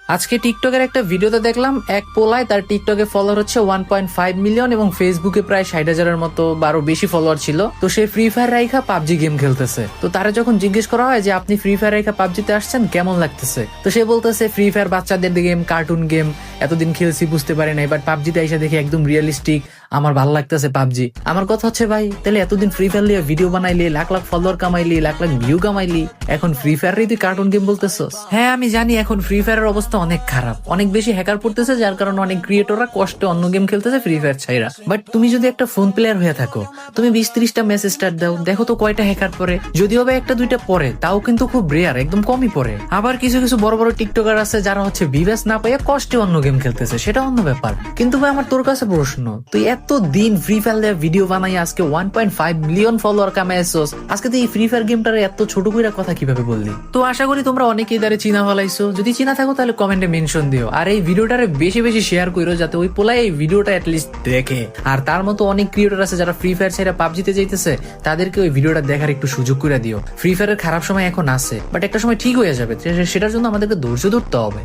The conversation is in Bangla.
আজকে টিকটকের একটা ভিডিওতে দেখলাম এক পোলায় তার টিকটকে ফলোয়ার হচ্ছে 1.5 মিলিয়ন এবং ফেসবুকে প্রায় 60,000-এর মতো বা আরো বেশি ফলোয়ার ছিল। তো সে ফ্রি ফায়ার রাইখা পাবজি গেম খেলতেছে। তো তারা যখন জিজ্ঞেস করা হয় যে আপনি ফ্রি ফায়ার রাইখা পাবজিতে আসছেন কেমন লাগতেছে, তো সে বলতেছে ফ্রি ফায়ার বাচ্চাদের গেম, কার্টুন গেম, এতদিন খেলছি বুঝতে পারি নাই, বাট পাবজিতে এসে দেখি একদম রিয়েলিস্টিক, আমার ভালো লাগতেছে পাবজি। আমার কথা হচ্ছে ভাই, তাহলে এতদিন ফ্রি ফায়ার নিয়ে ভিডিও বানাইলি, লাখ লাখ ফলোয়ার কামাইলি, লাখ লাখ ভিউ কামাইলি, এখন ফ্রি ফায়ারই তুই কার্টুন গেম বলতেছস? হ্যাঁ আমি জানি এখন ফ্রি ফায়ারের অবস্থা অনেক খারাপ, অনেক বেশি হ্যাকার পড়তেছে, যার কারণে অনেক ক্রিয়েটররা কষ্টে অন্য গেম খেলতেছে ফ্রি ফায়ার ছাইরা। বাট তুমি যদি একটা ফোন প্লেয়ার হয়ে থাকো, তুমি 20-30টা ম্যাচ স্টার্ট দাও, দেখো তো কয়টা হ্যাকার পরে। যদিও বা একটা দুইটা পরে, তাও কিন্তু খুব রেয়ার, একদম কমই পরে। আবার কিছু কিছু বড় বড় টিকটকার আছে যারা হচ্ছে ভিউয়ার্স না পাইয়া কষ্টে অন্য গেম খেলতেছে, সেটা অন্য ব্যাপার। কিন্তু ভাই আমার তোর কাছে প্রশ্ন, তুই এত দিন ফ্রি ফায়ার ভিডিও বানাই আজকে 1.5 মিলিয়ন ফলোয়ার কামাইছস, আজকে তুই এই ফ্রি ফায়ার গেমটার এত ছোট কইরা কথা কিভাবে বললি? তো আশা করি তোমরা অনেকেই দ্বারে চিনা ফেলাইছো। যদি চিনা থাকো তাহলে কমেন্টে মেনশন দিও, আর এই ভিডিওটারে বেশি বেশি শেয়ার করো যাতে ওই পোলাই এই ভিডিওটা এটলিস্ট দেখে। আর তার মতো অনেক ক্রিয়েটর আছে যারা ফ্রি ফায়ার ছেড়ে পাবজিতে যাইতেছে, তাদেরকে ওই ভিডিওটা দেখার একটু সুযোগ করে দিও। ফ্রি ফায়ারের খারাপ সময় এখন আছে, বাট একটা সময় ঠিক হয়ে যাবে, সেটার জন্য আমাদেরকে ধৈর্য ধরতে হবে।